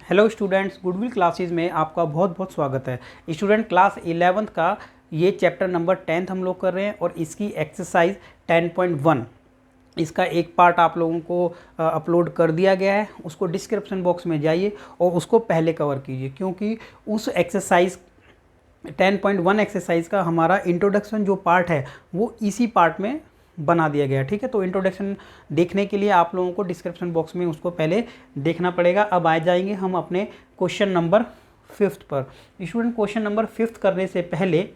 Hello students, goodwill classes में आपका बहुत बहुत स्वागत है। स्टूडेंट, क्लास 11th का ये चैप्टर नंबर 10th हम लोग कर रहे हैं और इसकी एक्सरसाइज 10.1 इसका एक पार्ट आप लोगों को अपलोड कर दिया गया है। उसको डिस्क्रिप्शन बॉक्स में जाइए और उसको पहले कवर कीजिए, क्योंकि उस एक्सरसाइज 10.1 एक्सरसाइज का हमारा इंट्रोडक्शन जो पार्ट है वो इसी पार्ट में बना दिया गया। ठीक है, तो इंट्रोडक्शन देखने के लिए आप लोगों को डिस्क्रिप्शन बॉक्स में उसको पहले देखना पड़ेगा। अब आ जाएंगे हम अपने क्वेश्चन नंबर 5 पर। स्टूडेंट, क्वेश्चन नंबर 5 करने से पहले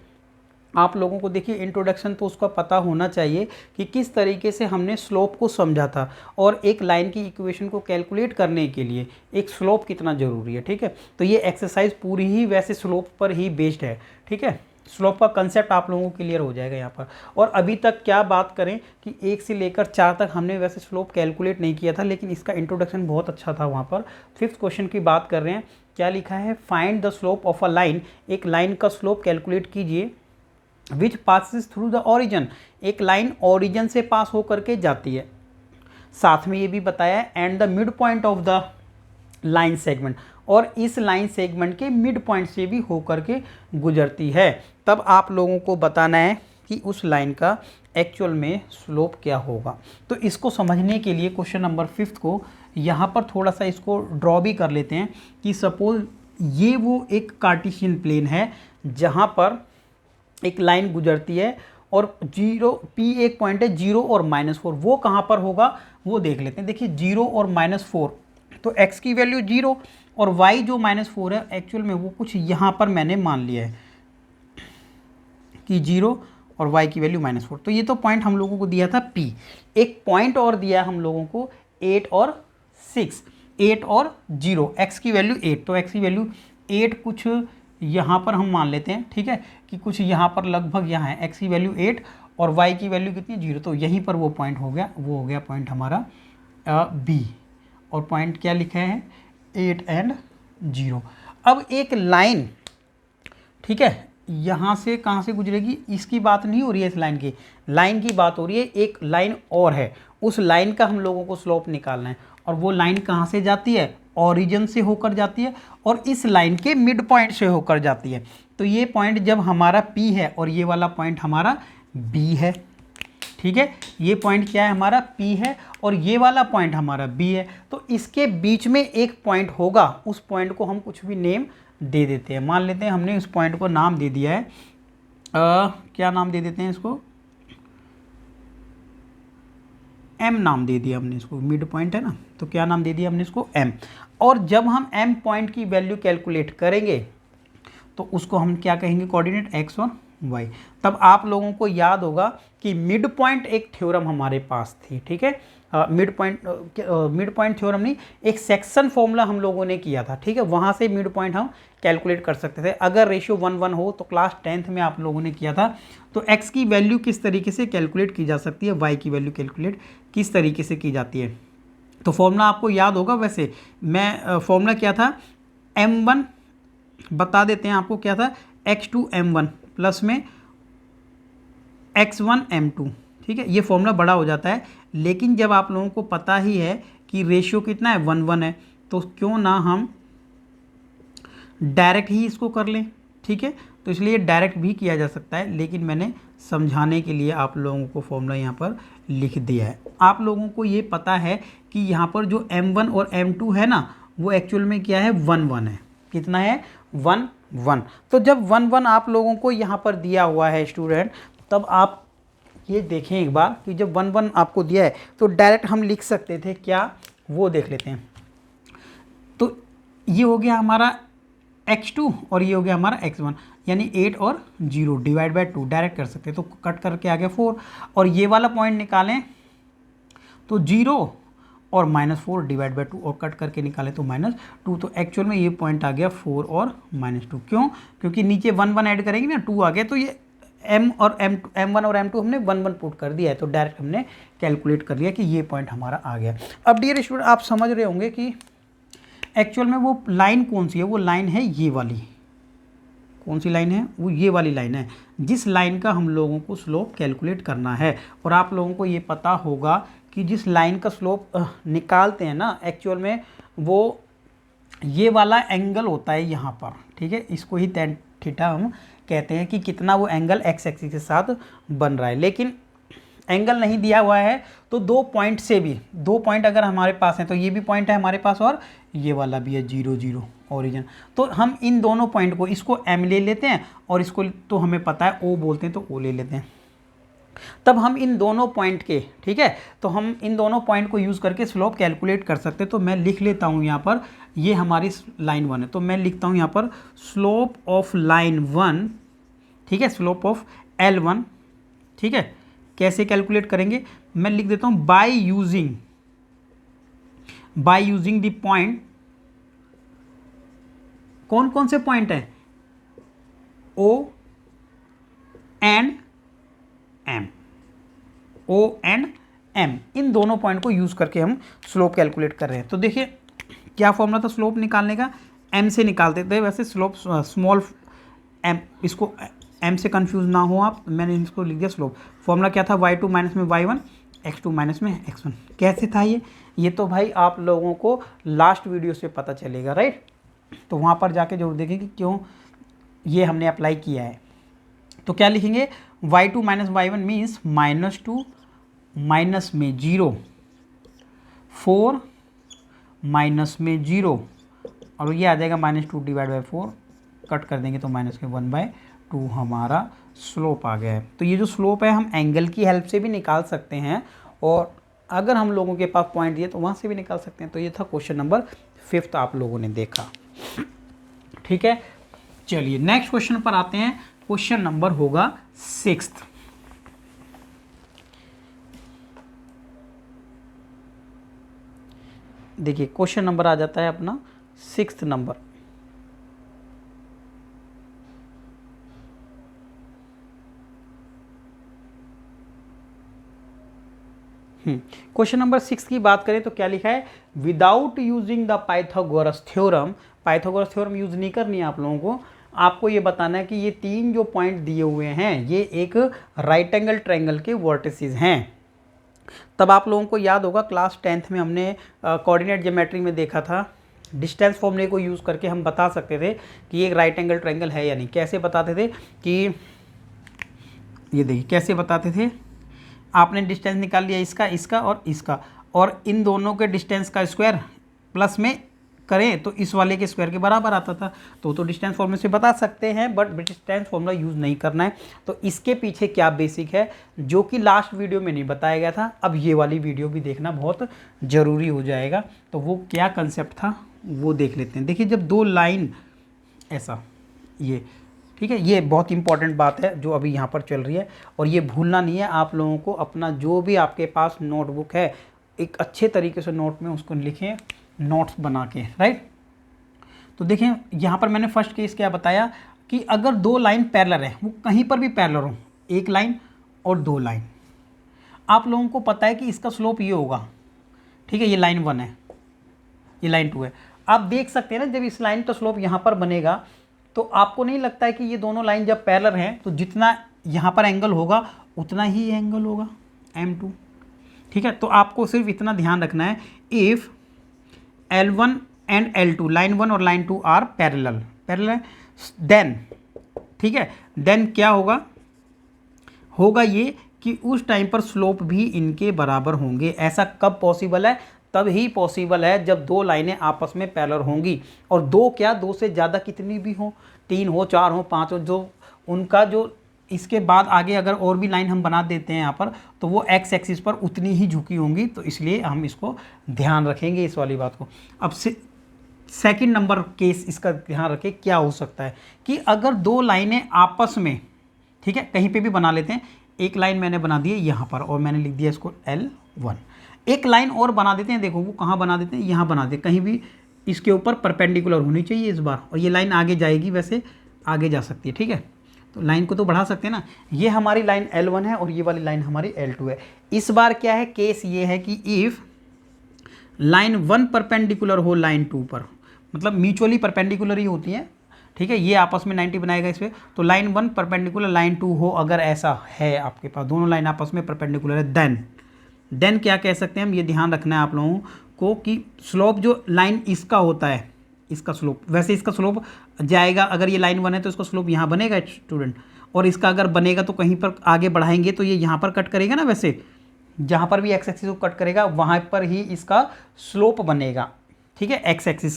आप लोगों को देखिए, इंट्रोडक्शन तो उसका पता होना चाहिए कि किस तरीके से हमने स्लोप को समझा था और एक लाइन की इक्वेशन को कैलकुलेट करने के लिए एक स्लोप कितना ज़रूरी है। ठीक है, तो ये एक्सरसाइज पूरी ही वैसे स्लोप पर ही बेस्ड है। ठीक है, स्लोप का कंसेप्ट आप लोगों को क्लियर हो जाएगा यहाँ पर। और अभी तक क्या बात करें कि 1 से लेकर 4 तक हमने वैसे स्लोप कैलकुलेट नहीं किया था, लेकिन इसका इंट्रोडक्शन बहुत अच्छा था वहाँ पर। 5th क्वेश्चन की बात कर रहे हैं। क्या लिखा है? Find the slope of a line. एक लाइन का स्लोप कैलकुलेट कीजिए which passes through the origin. एक लाइन ऑरिजन से पास होकर के जाती है। साथ में ये भी बताया है and the mid point of the line segment, और इस लाइन सेगमेंट के मिड पॉइंट से भी होकर के गुजरती है। तब आप लोगों को बताना है कि उस लाइन का एक्चुअल में स्लोप क्या होगा। तो इसको समझने के लिए क्वेश्चन नंबर 5 को यहाँ पर थोड़ा सा इसको ड्रॉ भी कर लेते हैं कि सपोज ये वो एक कार्टेशियन प्लेन है जहाँ पर एक लाइन गुजरती है और जीरो पी एक पॉइंट है, 0 और -4। वो कहाँ पर होगा वो देख लेते हैं। देखिए 0 और -4, तो x की वैल्यू 0 और y जो -4 है एक्चुअल में वो कुछ यहाँ पर मैंने मान लिया है कि 0 और y की वैल्यू -4। तो ये तो पॉइंट हम लोगों को दिया था P। एक पॉइंट और दिया हम लोगों को 8 और 6, 8 और 0, x की वैल्यू 8, तो x की वैल्यू 8 कुछ यहाँ पर हम मान लेते हैं। ठीक है, कि कुछ यहाँ पर लगभग यहाँ है। x की वैल्यू 8 और y की वैल्यू कितनी? 0, तो यहीं पर वो पॉइंट हो गया। वो हो गया पॉइंट हमारा B। और पॉइंट क्या लिखा है? 8 एंड 0। अब एक लाइन, ठीक है, यहाँ से कहाँ से गुजरेगी इसकी बात नहीं हो रही है। इस लाइन की बात हो रही है। एक लाइन और है, उस लाइन का हम लोगों को स्लोप निकालना है। और वो लाइन कहाँ से जाती है? ऑरिजिन से होकर जाती है और इस लाइन के मिड पॉइंट से होकर जाती है। तो ये पॉइंट जब हमारा P है और ये वाला पॉइंट हमारा B है। ठीक है, ये पॉइंट क्या है? हमारा P है और ये वाला पॉइंट हमारा B है। तो इसके बीच में एक पॉइंट होगा, उस पॉइंट को हम कुछ भी नेम दे देते हैं। मान लेते हैं हमने उस पॉइंट को नाम दे दिया है, क्या नाम दे देते हैं इसको? M नाम दे दिया हमने इसको। मिड पॉइंट है ना, तो क्या नाम दे दिया हमने इसको? M। और जब हम M पॉइंट की वैल्यू कैलकुलेट करेंगे तो उसको हम क्या कहेंगे? कोऑर्डिनेट x और y। तब आप लोगों को याद होगा कि मिड पॉइंट एक थ्योरम हमारे पास थी। ठीक है, मिड पॉइंट थ्योरम नहीं, एक सेक्शन फॉर्मूला हम लोगों ने किया था। ठीक है, वहाँ से मिड पॉइंट हम कैलकुलेट कर सकते थे अगर रेशियो 1:1 हो। तो क्लास 10th में आप लोगों ने किया था। तो x की वैल्यू किस तरीके से कैलकुलेट की जा सकती है, y की वैल्यू कैलकुलेट किस तरीके से की जाती है। तो फॉर्मूला आपको याद होगा। वैसे मैं फॉर्मूला क्या था? m1 बता देते हैं आपको क्या था? x2 m1 प्लस में x1 m2। ठीक है, ये फॉर्मूला बड़ा हो जाता है, लेकिन जब आप लोगों को पता ही है कि रेशियो कितना है? 1:1 है, तो क्यों ना हम डायरेक्ट ही इसको कर लें। ठीक है, तो इसलिए डायरेक्ट भी किया जा सकता है, लेकिन मैंने समझाने के लिए आप लोगों को फॉर्मूला यहाँ पर लिख दिया है। आप लोगों को ये पता है कि यहाँ पर जो m1 और m2 है ना, वो एक्चुअल में क्या है? 1:1 है। कितना है? 1:1। तो जब 1:1 आप लोगों को यहाँ पर दिया हुआ है स्टूडेंट, तब आप ये देखें एक बार कि जब 1:1 आपको दिया है तो डायरेक्ट हम लिख सकते थे क्या, वो देख लेते हैं। तो ये हो गया हमारा x2 और ये हो गया हमारा x1, यानी 8 और 0 डिवाइड बाय 2 डायरेक्ट कर सकते हैं। तो कट करके आ गया 4, और ये वाला पॉइंट निकालें तो 0 और -4 डिवाइड बाय 2, और कट करके निकाले तो -2। तो एक्चुअल में ये पॉइंट आ गया 4 और -2। क्यों? क्योंकि नीचे 1:1 ऐड करेंगे ना, 2 आ गया, तो ये m1 और m2 हमने 1:1 पुट कर दिया है, तो डायरेक्ट हमने कैलकुलेट कर लिया कि ये पॉइंट हमारा आ गया। अब डियर स्टूडेंट, आप समझ रहे होंगे कि एक्चुअल में वो लाइन कौन सी है? वो लाइन है ये वाली। कौन सी लाइन है? वो ये वाली लाइन है, जिस लाइन का हम लोगों को स्लोप कैलकुलेट करना है। और आप लोगों को ये पता होगा कि जिस लाइन का स्लोप निकालते हैं ना, एक्चुअल में वो ये वाला एंगल होता है यहाँ पर, ठीक है, इसको ही tan थीटा हम कहते हैं कि कितना वो एंगल एक्स एक्सिस के साथ बन रहा है। लेकिन एंगल नहीं दिया हुआ है तो दो पॉइंट से भी, दो पॉइंट अगर हमारे पास हैं तो ये भी पॉइंट है हमारे पास और ये वाला भी है 0 0 ओरिजिन, तो हम इन दोनों पॉइंट को, इसको एम ले लेते हैं और इसको तो हमें पता है ओ बोलते हैं तो ओ ले लेते हैं। तब हम इन दोनों पॉइंट के, ठीक है, तो हम इन दोनों पॉइंट को यूज़ करके स्लोप कैलकुलेट कर सकते हैं। तो मैं लिख लेता हूँ यहाँ पर, ये हमारी लाइन 1 है, तो मैं लिखता हूँ यहाँ पर स्लोप ऑफ लाइन 1, ठीक है, स्लोप ऑफ L1, ठीक है। कैसे कैलकुलेट करेंगे, मैं लिख देता हूँ बाय यूजिंग द पॉइंट, कौन कौन से पॉइंट हैं, O and M, O and M, इन दोनों पॉइंट को यूज़ करके हम स्लोप कैलकुलेट कर रहे हैं। तो देखिए क्या फॉर्मूला था स्लोप निकालने का, M से निकालते थे, वैसे स्लोप स्मॉल m, इसको m से कंफ्यूज ना हो आप, मैंने इसको लिख दिया स्लोप। फॉर्मूला क्या था, y2 माइनस में y1, x2 माइनस में x1। कैसे था ये तो भाई आप लोगों को लास्ट वीडियो से पता चलेगा, राइट, तो वहाँ पर जाके जरूर देखें कि क्यों ये हमने अप्लाई किया है। तो क्या लिखेंगे, y2 minus y1 means -2 minus में 0, 4 माइनस में 0 और ये आ जाएगा -2 डिवाइड बाई 4, कट कर देंगे तो माइनस के 1/2 हमारा स्लोप आ गया है। तो ये जो स्लोप है हम एंगल की हेल्प से भी निकाल सकते हैं और अगर हम लोगों के पास पॉइंट दिए तो वहाँ से भी निकाल सकते हैं। तो ये था क्वेश्चन नंबर 5 आप लोगों ने देखा, ठीक है। चलिए नेक्स्ट क्वेश्चन पर आते हैं, क्वेश्चन नंबर होगा 6। देखिए क्वेश्चन नंबर आ जाता है अपना 6 नंबर। क्वेश्चन नंबर 6 की बात करें तो क्या लिखा है, without using the Pythagoras theorem, Pythagoras theorem use नहीं करनी है आप लोगों को, आपको ये बताना है कि ये तीन जो पॉइंट दिए हुए हैं ये एक राइट एंगल ट्रायंगल के वर्टिसेस हैं। तब आप लोगों को याद होगा क्लास 10th में हमने कोऑर्डिनेट ज्योमेट्री में देखा था, डिस्टेंस फॉर्मूले को यूज़ करके हम बता सकते थे कि ये एक राइट एंगल ट्रायंगल है या नहीं। कैसे बताते थे कि ये देखिए कैसे बताते थे, आपने डिस्टेंस निकाल लिया इसका, इसका और इसका, और इन दोनों के डिस्टेंस का स्क्वायर प्लस में करें तो इस वाले के स्क्वायर के बराबर आता था। तो डिस्टेंस फॉर्मूले से बता सकते हैं, बट डिस्टेंस फॉर्मूला यूज़ नहीं करना है। तो इसके पीछे क्या बेसिक है जो कि लास्ट वीडियो में नहीं बताया गया था, अब ये वाली वीडियो भी देखना बहुत ज़रूरी हो जाएगा। तो वो क्या कंसेप्ट था वो देख लेते हैं। देखिए जब दो लाइन ऐसा, ये ठीक है, ये बहुत इंपॉर्टेंट बात है जो अभी यहाँ पर चल रही है और ये भूलना नहीं है आप लोगों को। अपना जो भी आपके पास नोटबुक है एक अच्छे तरीके से नोट में उसको लिखें, नोट्स बना के, राइट। तो देखें यहाँ पर मैंने फर्स्ट केस क्या बताया कि अगर दो लाइन पैरेलल है, वो कहीं पर भी पैरेलल हो, एक लाइन और दो लाइन, आप लोगों को पता है कि इसका स्लोप ये होगा, ठीक है, ये लाइन 1 है, ये लाइन 2 है। आप देख सकते हैं ना जब इस लाइन का स्लोप यहाँ पर बनेगा तो आपको नहीं लगता है कि ये दोनों लाइन जब पैरेलल हैं तो जितना यहाँ पर एंगल होगा उतना ही एंगल होगा M2, ठीक है। तो आपको सिर्फ इतना ध्यान रखना है, if L1 and L2, line 1 और लाइन 2 आर पैरेलल देन, ठीक है, देन क्या होगा, होगा ये कि उस टाइम पर स्लोप भी इनके बराबर होंगे। ऐसा कब पॉसिबल है, तब ही पॉसिबल है जब दो लाइनें आपस में पैरेलल होंगी, और दो क्या, दो से ज़्यादा कितनी भी हो, 3 हो, 4 हो, 5 हो, जो उनका जो इसके बाद आगे अगर और भी लाइन हम बना देते हैं यहाँ पर तो वो एक्स एक्सिस पर उतनी ही झुकी होंगी। तो इसलिए हम इसको ध्यान रखेंगे इस वाली बात को। अब से सेकंड नंबर केस इसका ध्यान रखें, क्या हो सकता है कि अगर दो लाइनें आपस में, ठीक है, कहीं पे भी बना लेते हैं, एक लाइन मैंने बना दी है यहाँ पर और मैंने लिख दिया इसको L1, एक लाइन और बना देते हैं, देखो वो कहाँ बना देते हैं, यहाँ बना देते, कहीं भी इसके ऊपर परपेंडिकुलर होनी चाहिए इस बार, और ये लाइन आगे जाएगी, वैसे आगे जा सकती है, ठीक है, तो लाइन को तो बढ़ा सकते हैं ना। ये हमारी लाइन L1 है और ये वाली लाइन हमारी L2 है। इस बार क्या है, केस ये है कि इफ़ लाइन 1 परपेंडिकुलर हो लाइन 2 पर, मतलब म्यूचुअली परपेंडिकुलर ही होती हैं, ठीक है, ये आपस में 90 बनाएगा इस पर, तो लाइन 1 परपेंडिकुलर लाइन 2 हो, अगर ऐसा है आपके पास दोनों लाइन आपस में परपेंडिकुलर है, देन क्या कह सकते हैं हम, ये ध्यान रखना है आप लोगों को कि स्लोप जो लाइन इसका होता है, इसका स्लोप, वैसे इसका स्लोप जाएगा, अगर ये लाइन 1 है तो इसका स्लोप यहाँ बनेगा स्टूडेंट, और इसका अगर बनेगा तो कहीं पर आगे बढ़ाएंगे तो ये यहाँ पर कट करेगा ना, वैसे जहाँ पर भी एक्स एक्सिस को कट करेगा वहाँ पर ही इसका स्लोप बनेगा, ठीक है, एक्स एक्सिस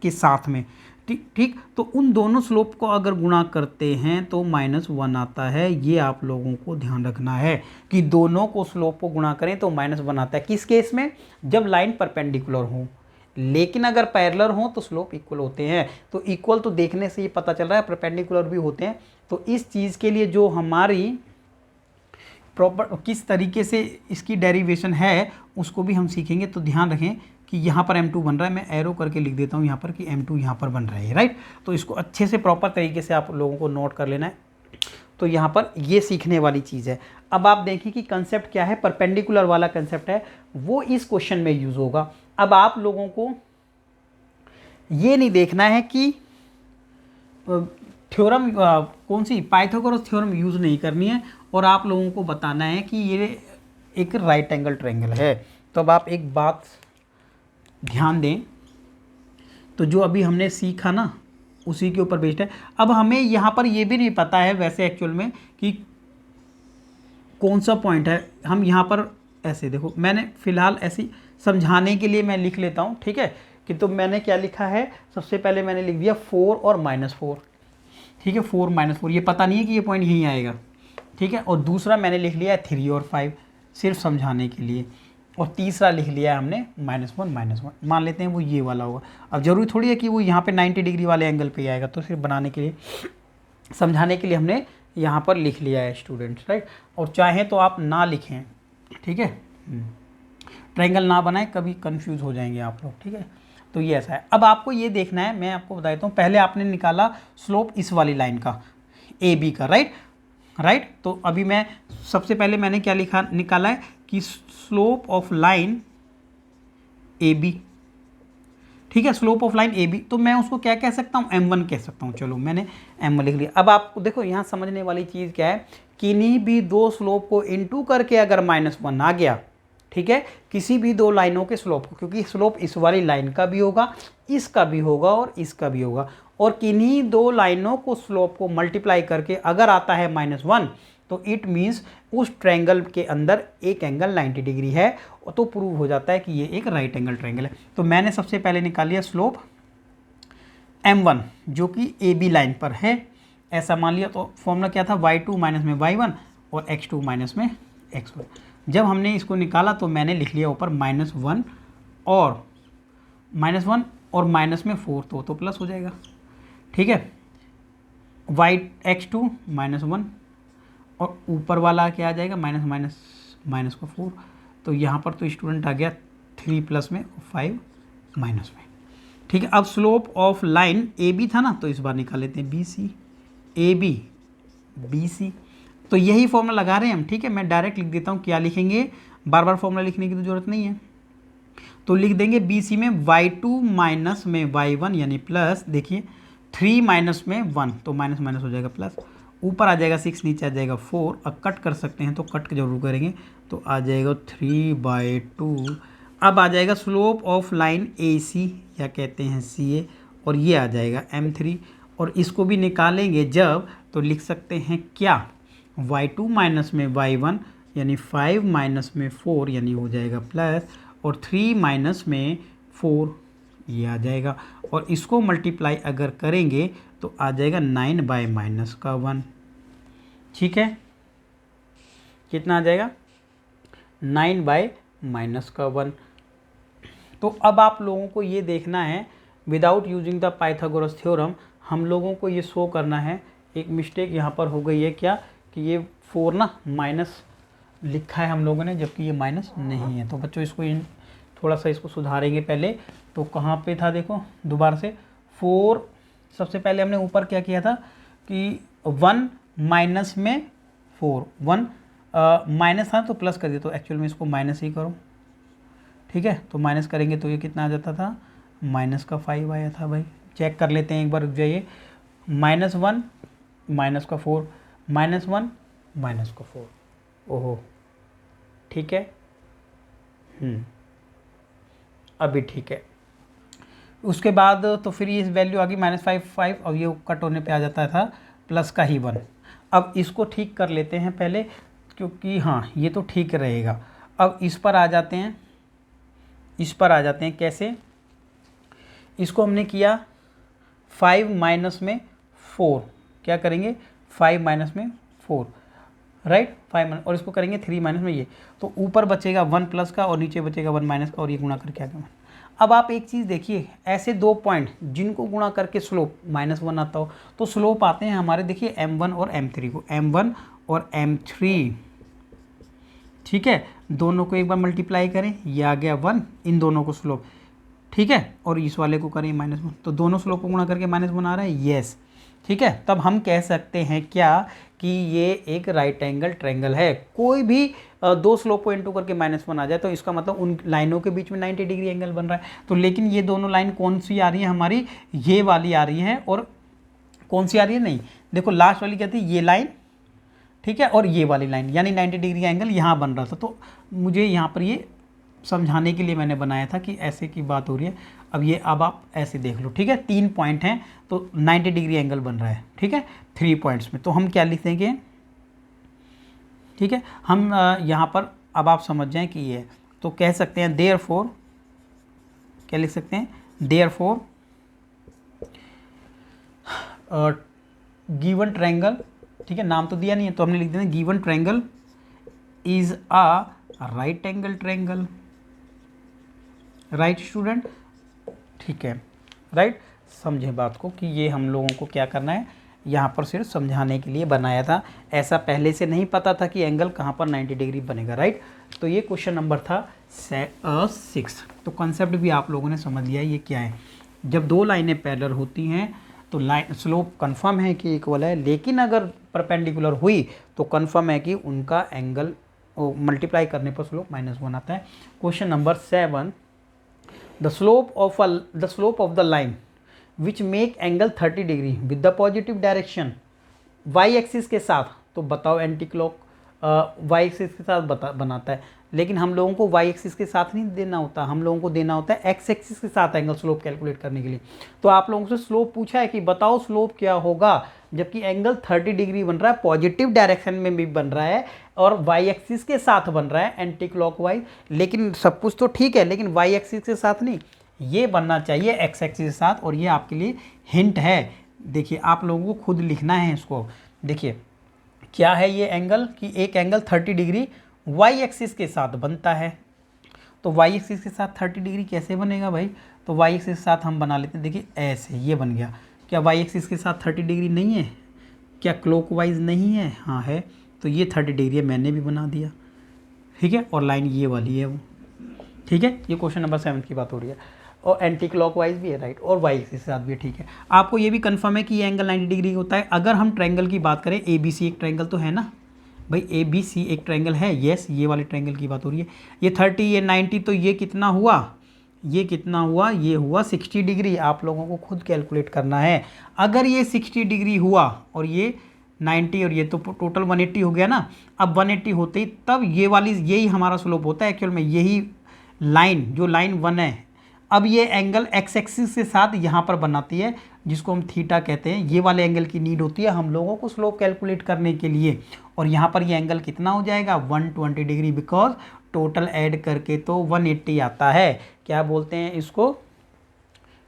के साथ में, ठीक ठीक। तो उन दोनों स्लोप को अगर गुणा करते हैं तो -1 आता है, ये आप लोगों को ध्यान रखना है कि दोनों को स्लोप को गुणा करें तो -1 आता है। किस केस में? जब लाइन परपेंडिकुलर हो, लेकिन अगर पैरेलल हो तो स्लोप इक्वल होते हैं। तो इक्वल तो देखने से ये पता चल रहा है परपेंडिकुलर भी होते हैं। तो इस चीज़ के लिए जो हमारी प्रॉपर किस तरीके से इसकी डेरिवेशन है उसको भी हम सीखेंगे। तो ध्यान रखें कि यहाँ पर M2 बन रहा है, मैं एरो करके लिख देता हूँ यहाँ पर कि M2 यहाँ पर बन रहा है, राइट। तो इसको अच्छे से प्रॉपर तरीके से आप लोगों को नोट कर लेना है। तो यहाँ पर ये सीखने वाली चीज़ है। अब आप देखिए कि कंसेप्ट क्या है, परपेंडिकुलर वाला कंसेप्ट है वो इस क्वेश्चन में यूज़ होगा। अब आप लोगों को ये नहीं देखना है कि थ्योरम कौन सी पाइथागोरस थ्योरम यूज़ नहीं करनी है, और आप लोगों को बताना है कि ये एक राइट एंगल ट्रायंगल है। तो अब आप एक बात ध्यान दें, तो जो अभी हमने सीखा ना उसी के ऊपर बेस्ड है। अब हमें यहाँ पर ये भी नहीं पता है वैसे एक्चुअल में कि कौन सा पॉइंट है। हम यहाँ पर ऐसे देखो, मैंने फ़िलहाल ऐसी समझाने के लिए मैं लिख लेता हूँ, ठीक है। कि तो मैंने क्या लिखा है, सबसे पहले मैंने लिख दिया 4 और -4, ठीक है, 4 -4, ये पता नहीं है कि ये पॉइंट यहीं आएगा, ठीक है। और दूसरा मैंने लिख लिया है 3 और 5 सिर्फ समझाने के लिए, और तीसरा लिख लिया है हमने -1 मान लेते हैं वो ये वाला होगा। अब जरूरी थोड़ी है कि वो यहाँ पे 90 डिग्री वाले एंगल पे आएगा, तो सिर्फ बनाने के लिए समझाने के लिए हमने यहाँ पर लिख लिया है स्टूडेंट्स, राइट। और चाहें तो आप ना लिखें, ठीक है, ट्रायंगल ना बनाएं, कभी कंफ्यूज हो जाएंगे आप लोग, ठीक है। तो ये ऐसा है। अब आपको ये देखना है, मैं आपको बता देता हूँ, पहले आपने निकाला स्लोप इस वाली लाइन का AB का, राइट। तो अभी मैं सबसे पहले मैंने क्या निकाला है कि स्लोप ऑफ लाइन AB, ठीक है, स्लोप ऑफ लाइन AB। तो मैं उसको क्या कह सकता हूँ, M1 कह सकता हूँ। चलो मैंने M1 लिख लिया। अब आपको देखो यहाँ समझने वाली चीज़ क्या है, किन्हीं भी दो स्लोप को इनटू करके अगर -1 आ गया, ठीक है, किसी भी दो लाइनों के स्लोप को, क्योंकि स्लोप इस वाली लाइन का भी होगा, इसका भी होगा और इसका भी होगा, और किन्हीं दो लाइनों को स्लोप को मल्टीप्लाई करके अगर आता है -1, तो इट मीन्स उस ट्रायंगल के अंदर एक एंगल 90 डिग्री है, तो प्रूव हो जाता है कि ये एक राइट एंगल ट्रायंगल है। तो मैंने सबसे पहले निकाल लिया स्लोप M1 जो कि AB लाइन पर है, ऐसा मान लिया। तो फॉर्मूला क्या था, y2 माइनस में y1 और x2 माइनस में x1। जब हमने इसको निकाला तो मैंने लिख लिया ऊपर -1 और माइनस में 4 तो प्लस हो जाएगा, ठीक है, x2 -1 और ऊपर वाला क्या आ जाएगा, माइनस का 4। तो यहाँ पर तो स्टूडेंट आ गया 3 प्लस में 5 माइनस में, ठीक है। अब स्लोप ऑफ लाइन AB था ना, तो इस बार निकाल लेते हैं BC, AB BC। तो यही फॉर्मूला लगा रहे हैं हम, ठीक है। मैं डायरेक्ट लिख देता हूँ, क्या लिखेंगे, बार बार फॉर्मूला लिखने की तो जरूरत नहीं है। तो लिख देंगे BC में y2 माइनस में y1 यानी प्लस, देखिए 3 माइनस में 1 तो माइनस माइनस हो जाएगा प्लस, ऊपर आ जाएगा 6, नीचे आ जाएगा 4। अब कट कर सकते हैं तो कट जरूर करेंगे, तो आ जाएगा 3/2। अब आ जाएगा स्लोप ऑफ लाइन AC या कहते हैं CA, और ये आ जाएगा M3। और इसको भी निकालेंगे जब, तो लिख सकते हैं क्या, y2 माइनस में y1 यानी 5 माइनस में 4 यानी हो जाएगा प्लस, और 3 माइनस में 4 ये आ जाएगा, और इसको मल्टीप्लाई अगर करेंगे तो आ जाएगा 9/-1, ठीक है। कितना आ जाएगा, 9/-1। तो अब आप लोगों को ये देखना है, without using the Pythagoras theorem हम लोगों को ये शो करना है। एक मिस्टेक यहाँ पर हो गई है क्या, कि ये 4 ना माइनस लिखा है हम लोगों ने, जबकि ये माइनस नहीं है। तो बच्चों इसको थोड़ा सा इसको सुधारेंगे पहले। तो कहाँ पे था, देखो दोबारा से 4, सबसे पहले हमने ऊपर क्या किया था कि 1 माइनस में 4, 1 माइनस था तो प्लस कर दिया, तो एक्चुअल में इसको माइनस ही करो, ठीक है। तो माइनस करेंगे तो ये कितना आ जाता था, -5 आया था भाई। चेक कर लेते हैं एक बार, रुक जाइए, -1 -4 -1 -4, ओहो ठीक है, अभी ठीक है। उसके बाद तो फिर ये वैल्यू आ गई -5 और ये कट होने पे आ जाता था प्लस का ही 1। अब इसको ठीक कर लेते हैं पहले, क्योंकि हाँ ये तो ठीक रहेगा। अब इस पर आ जाते हैं, कैसे? इसको हमने किया 5 माइनस में 4, क्या करेंगे 5 माइनस में 4, राइट 5 माइनस, और इसको करेंगे 3 माइनस में ये, तो ऊपर बचेगा 1 प्लस का और नीचे बचेगा 1 माइनस का, और ये गुणा करके आ गया। अब आप एक चीज़ देखिए, ऐसे दो पॉइंट जिनको गुणा करके स्लोप -1 आता हो, तो स्लोप आते हैं हमारे, देखिए m1 और m3 को, m1 और m3, ठीक है, दोनों को एक बार मल्टीप्लाई करें, ये आ गया 1, इन दोनों को स्लोप, ठीक है, और इस वाले को करें -1, तो दोनों स्लोप को गुणा करके -1 आ रहा है, यस, ठीक है। तब हम कह सकते हैं क्या कि ये एक राइट एंगल ट्रायंगल है। कोई भी दो स्लोप को इनटू करके -1 आ जाए तो इसका मतलब उन लाइनों के बीच में 90 डिग्री एंगल बन रहा है। तो लेकिन ये दोनों लाइन कौन सी आ रही है हमारी, ये वाली आ रही है, और कौन सी आ रही है, नहीं देखो लास्ट वाली क्या थी, ये लाइन, ठीक है, और ये वाली लाइन, यानी 90 डिग्री का एंगल यहाँ बन रहा था। तो मुझे यहाँ पर ये समझाने के लिए मैंने बनाया था कि ऐसे की बात हो रही है। अब ये अब आप ऐसे देख लो, ठीक है, 3 पॉइंट हैं तो 90 डिग्री एंगल बन रहा है, ठीक है, 3 पॉइंट्स में। तो हम क्या लिख देंगे, ठीक है, हम यहाँ पर अब आप समझ जाएं कि ये, तो कह सकते हैं देयरफॉर, क्या लिख सकते हैं, देयरफॉर गिवन ट्रायंगल, ठीक है, नाम तो दिया नहीं है तो हमने लिख देना given triangle is a right angle triangle, right student, ठीक है, राइट। समझे बात को कि ये हम लोगों को क्या करना है, यहाँ पर सिर्फ समझाने के लिए बनाया था, ऐसा पहले से नहीं पता था कि एंगल कहाँ पर 90 डिग्री बनेगा, राइट। तो ये क्वेश्चन नंबर था 6। तो कॉन्सेप्ट भी आप लोगों ने समझ लिया ये क्या है। जब दो लाइनें पैरेलल होती हैं तो लाइन स्लोप कन्फर्म है कि इक्वल है, लेकिन अगर परपेंडिकुलर हुई तो कन्फर्म है कि उनका एंगल मल्टीप्लाई करने पर स्लोप -1 आता है। Question number 7, the slope of the line which make angle 30 degree with the positive direction y axis के साथ, तो बताओ एंटी क्लॉक y एक्सिस के साथ बनाता है, लेकिन हम लोगों को y एक्सिस के साथ नहीं देना होता, हम लोगों को देना होता है x एक्सिस के साथ एंगल स्लोप कैलकुलेट करने के लिए। तो आप लोगों से स्लोप पूछा है कि बताओ स्लोप क्या होगा, जबकि एंगल 30 डिग्री बन रहा है, पॉजिटिव डायरेक्शन में भी बन रहा है और वाई एक्सिस के साथ बन रहा है एंटी क्लॉकवाइज। लेकिन सब कुछ तो ठीक है, लेकिन वाई एक्सिस के साथ नहीं, ये बनना चाहिए एक्स एक्सिस के साथ। और ये आपके लिए हिंट है, देखिए आप लोगों को खुद लिखना है इसको। देखिए क्या है ये एंगल, कि एक एंगल 30 डिग्री वाई एक्सिस के साथ बनता है। तो वाई एक्सिस के साथ 30 डिग्री कैसे बनेगा भाई, तो वाई एक्सिस के साथ हम बना लेते हैं, देखिए ऐसे ये बन गया। क्या वाई एक्सिस के साथ 30 डिग्री नहीं है, क्या क्लॉकवाइज नहीं है, हाँ है, तो ये 30 डिग्री है, मैंने भी बना दिया, ठीक है, और लाइन ये वाली है वो, ठीक है। ये क्वेश्चन नंबर 7 की बात हो रही है, और एंटी क्लॉकवाइज भी है, राइट, और वाई एक्सिस के साथ भी है, ठीक है। आपको ये भी कंफर्म है कि ये एंगल 90 डिग्री होता है। अगर हम ट्रायंगल की बात करें, ए बी सी एक ट्रायंगल तो है ना भाई, ए बी सी एक ट्रायंगल है, यस, ये वाले ट्रायंगल की बात हो रही है। ये 30 ये 90, तो ये कितना हुआ, ये कितना हुआ, ये हुआ 60 डिग्री। आप लोगों को खुद कैलकुलेट करना है। अगर ये 60 डिग्री हुआ और ये 90 और ये तो टोटल 180 हो गया ना। अब 180 होते ही तब ये वाली, यही हमारा स्लोप होता है एक्चुअल में, यही लाइन जो लाइन 1 है। अब ये एंगल एक्स एक्सिस के साथ यहाँ पर बनाती है, जिसको हम थीटा कहते हैं। ये वाले एंगल की नीड होती है हम लोगों को स्लोप कैलकुलेट करने के लिए। और यहाँ पर ये एंगल कितना हो जाएगा, 120 डिग्री, बिकॉज टोटल ऐड करके तो 180 आता है। क्या बोलते हैं इसको,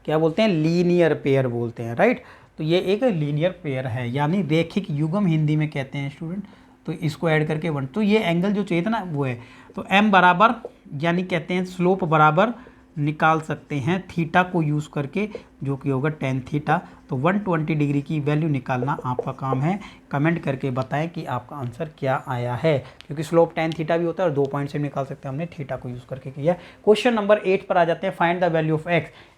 क्या बोलते हैं, लीनियर पेयर बोलते हैं, राइट। तो ये एक लीनियर पेयर है, यानी रेखिक युग्म हिंदी में कहते हैं स्टूडेंट। तो इसको ऐड करके 1, तो ये एंगल जो चाहिए था ना वो है। तो m बराबर, यानी कहते हैं स्लोप बराबर निकाल सकते हैं थीटा को यूज़ करके, जो कि होगा tan थीटा। तो 120 डिग्री की वैल्यू निकालना आपका काम है। कमेंट करके बताएं कि आपका आंसर क्या आया है, क्योंकि स्लोप tan थीटा भी होता है और 2 पॉइंट से निकाल सकते हैं, हमने थीटा को यूज़ करके किया। क्वेश्चन नंबर 8 पर आ जाते हैं। Find the value of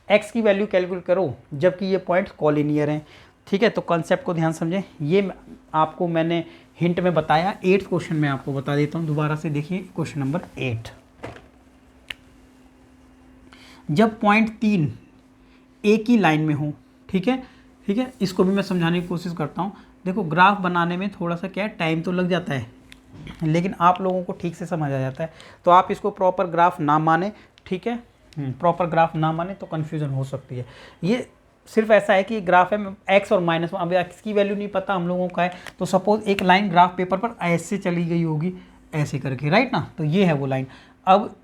x की वैल्यू कैलकुलेट करो जबकि ये पॉइंट्स कॉलिनियर हैं, ठीक है। तो कॉन्सेप्ट को ध्यान समझें, ये आपको मैंने हिंट में बताया। 8th क्वेश्चन में आपको बता देता हूँ, दोबारा से देखिए क्वेश्चन नंबर 8। जब पॉइंट 3 एक ही लाइन में हो, ठीक है, ठीक है, इसको भी मैं समझाने की कोशिश करता हूँ। देखो ग्राफ बनाने में थोड़ा सा क्या टाइम तो लग जाता है, लेकिन आप लोगों को ठीक से समझ आ जाता है। तो आप इसको प्रॉपर ग्राफ ना माने, ठीक है, प्रॉपर ग्राफ ना माने तो कन्फ्यूज़न हो सकती है। ये सिर्फ ऐसा है कि ग्राफ है एक्स और माइनस, अब एक्स की वैल्यू नहीं पता हम लोगों का है, तो सपोज एक लाइन ग्राफ पेपर पर ऐसे चली गई होगी ऐसे करके, राइट ना, तो ये है वो लाइन। अब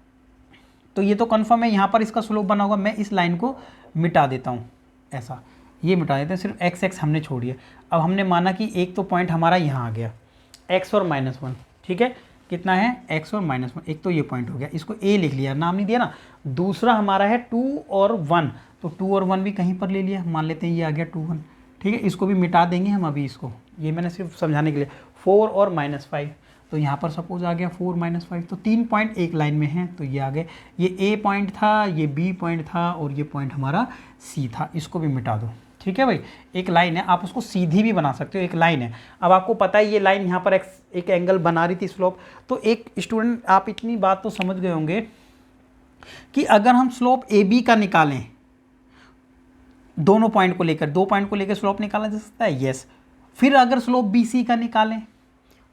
तो ये तो कन्फर्म है यहाँ पर इसका स्लोप बना होगा, मैं इस लाइन को मिटा देता हूँ, ऐसा ये मिटा देते हैं, सिर्फ एक्स एक्स हमने छोड़िए। अब हमने माना कि एक तो पॉइंट हमारा यहाँ आ गया एक्स और -1, ठीक है, कितना है एक्स और -1, एक तो ये पॉइंट हो गया, इसको ए लिख लिया, नाम नहीं दिया ना। दूसरा हमारा है 2 और 1, तो 2 और 1 भी कहीं पर ले लिया, मान लेते हैं ये आ गया 2 1, ठीक है, इसको भी मिटा देंगे हम अभी इसको, ये मैंने सिर्फ समझाने के लिए। 4 और -5, तो यहाँ पर सपोज आ गया 4 -5, तो 3 पॉइंट एक लाइन में हैं, तो ये आ गए, ये ए पॉइंट था, ये बी पॉइंट था और ये पॉइंट हमारा सी था, इसको भी मिटा दो, ठीक है भाई। एक लाइन है, आप उसको सीधी भी बना सकते हो, एक लाइन है। अब आपको पता है ये लाइन यहाँ पर एक एंगल बना रही थी स्लोप, तो एक स्टूडेंट आप इतनी बात तो समझ गए होंगे कि अगर हम स्लोप ए बी का निकालें, दोनों पॉइंट को लेकर, 2 पॉइंट को लेकर स्लोप निकाला जा सकता है, यस। फिर अगर स्लोप बी सी का निकालें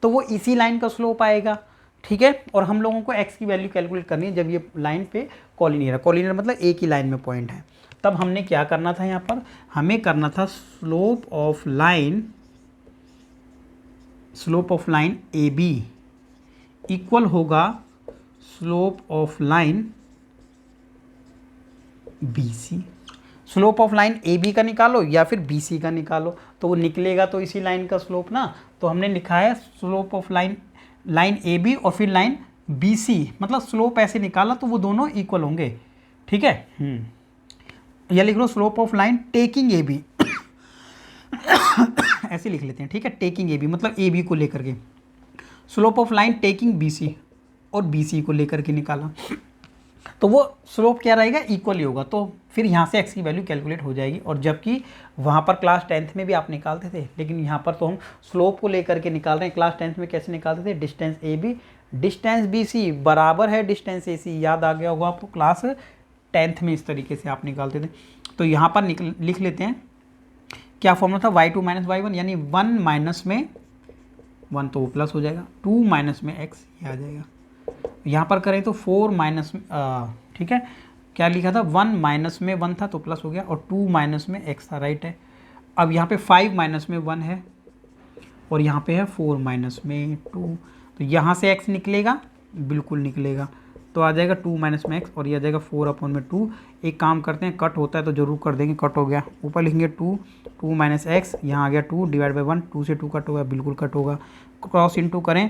तो वो इसी लाइन का स्लोप आएगा, ठीक है। और हम लोगों को एक्स की वैल्यू कैलकुलेट करनी है जब ये लाइन पे कॉलिनियर है, कॉलिनियर मतलब एक ही लाइन में पॉइंट है। तब हमने क्या करना था, यहाँ पर हमें करना था slope of line A B equal होगा slope of line B C. Slope of line A B का निकालो या फिर बी सी का निकालो, तो वो निकलेगा तो इसी लाइन का स्लोप ना। तो हमने लिखा है slope of line A B और फिर लाइन बी सी, मतलब स्लोप ऐसे निकाला तो वो दोनों इक्वल होंगे, ठीक है। या लिख लो slope of line taking A B ऐसे लिख लेते हैं, ठीक है, टेकिंग ए बी मतलब ए बी को लेकर के, slope of line taking B C और बी सी को लेकर के निकाला, तो वो स्लोप क्या रहेगा, इक्वल ही होगा। तो फिर यहाँ से एक्स की वैल्यू कैलकुलेट हो जाएगी। और जबकि वहाँ पर क्लास 10th में भी आप निकालते थे, लेकिन यहाँ पर तो हम स्लोप को लेकर के निकाल रहे हैं। क्लास 10th में कैसे निकालते थे, distance A B distance B C बराबर है डिस्टेंस ए सी, याद आ गया होगा आपको, क्लास 10th में इस तरीके से आप निकालते थे। तो यहाँ पर लिख लेते हैं क्या फॉर्मूला था, y2 - y1, यानी 1 माइनस में 1 तो वो प्लस हो जाएगा, 2 माइनस में x ये आ जाएगा। यहाँ पर करें तो 4 माइनस, ठीक है, क्या लिखा था, 1 माइनस में 1 था तो प्लस हो गया, और 2 माइनस में x था, राइट है। अब यहाँ पे 5 माइनस में 1 है और यहाँ पे है 4 माइनस में 2, तो यहाँ से x निकलेगा, बिल्कुल निकलेगा, तो आ जाएगा 2 माइनस में x और ये आ जाएगा 4/2। एक काम करते हैं, कट होता है तो जरूर कर देंगे, कट हो गया, ऊपर लिखेंगे 2 माइनस x, यहाँ आ गया 2 डिवाइड बाई 1, 2 से 2 कट होगा, बिल्कुल कट होगा, क्रॉस इनटू करें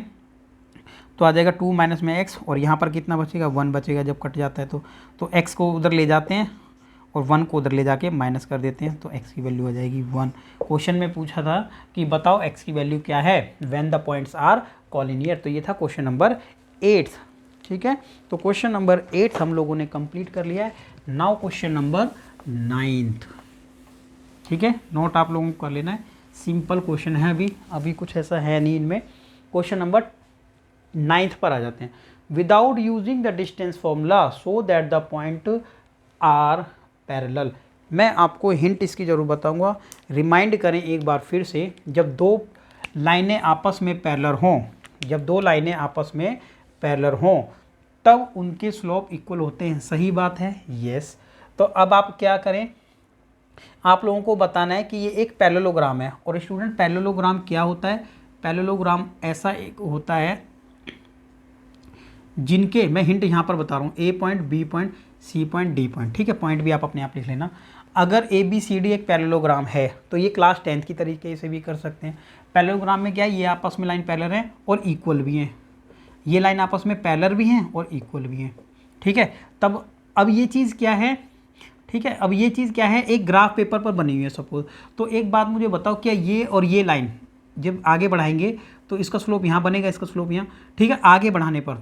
तो आ जाएगा 2 माइनस में x, और यहाँ पर कितना बचेगा, 1 बचेगा जब कट जाता है तो x को उधर ले जाते हैं और 1 को उधर ले जाके माइनस कर देते हैं, तो x की वैल्यू आ जाएगी 1। क्वेश्चन में पूछा था कि बताओ x की वैल्यू क्या है when the points are collinear, तो ये था क्वेश्चन नंबर 8, ठीक है। तो क्वेश्चन नंबर 8 हम लोगों ने कंप्लीट कर लिया है। नाउ क्वेश्चन नंबर 9, ठीक है, नोट आप लोगों को कर लेना है, सिंपल क्वेश्चन है, अभी कुछ ऐसा है नहीं इनमें। क्वेश्चन नंबर 9 पर आ जाते हैं। Without using the distance formula so that the point are parallel. मैं आपको हिंट इसकी जरूर बताऊंगा, रिमाइंड करें एक बार फिर से, जब दो लाइनें आपस में पैरेलल हों, जब दो लाइनें आपस में पैरेलल हों तब उनके स्लोप इक्वल होते हैं, सही बात है, यस। तो अब आप क्या करें, आप लोगों को बताना है कि ये एक पैरेललोग्राम है। और स्टूडेंट पैरेललोग्राम क्या होता है, पैरेललोग्राम ऐसा एक होता है जिनके, मैं हिंट यहाँ पर बता रहा हूँ, A point, B point, C point, D point, ठीक है, पॉइंट भी आप अपने आप लिख लेना। अगर ए बी सी डी एक पैरेललोग्राम है तो ये क्लास 10th की तरीके से भी कर सकते हैं। पैरेललोग्राम में क्या है, ये आपस में लाइन पैरेलल हैं और इक्वल भी हैं, ये लाइन आपस में पैरेलल भी हैं और इक्वल भी हैं, ठीक है। तब अब ये चीज़ क्या है, ठीक है, अब ये चीज़ क्या है, एक ग्राफ पेपर पर बनी हुई है सपोज। तो एक बात मुझे बताओ, क्या ये और ये लाइन जब आगे बढ़ाएंगे तो इसका स्लोप यहाँ बनेगा, इसका स्लोप यहाँ, ठीक है, आगे बढ़ाने पर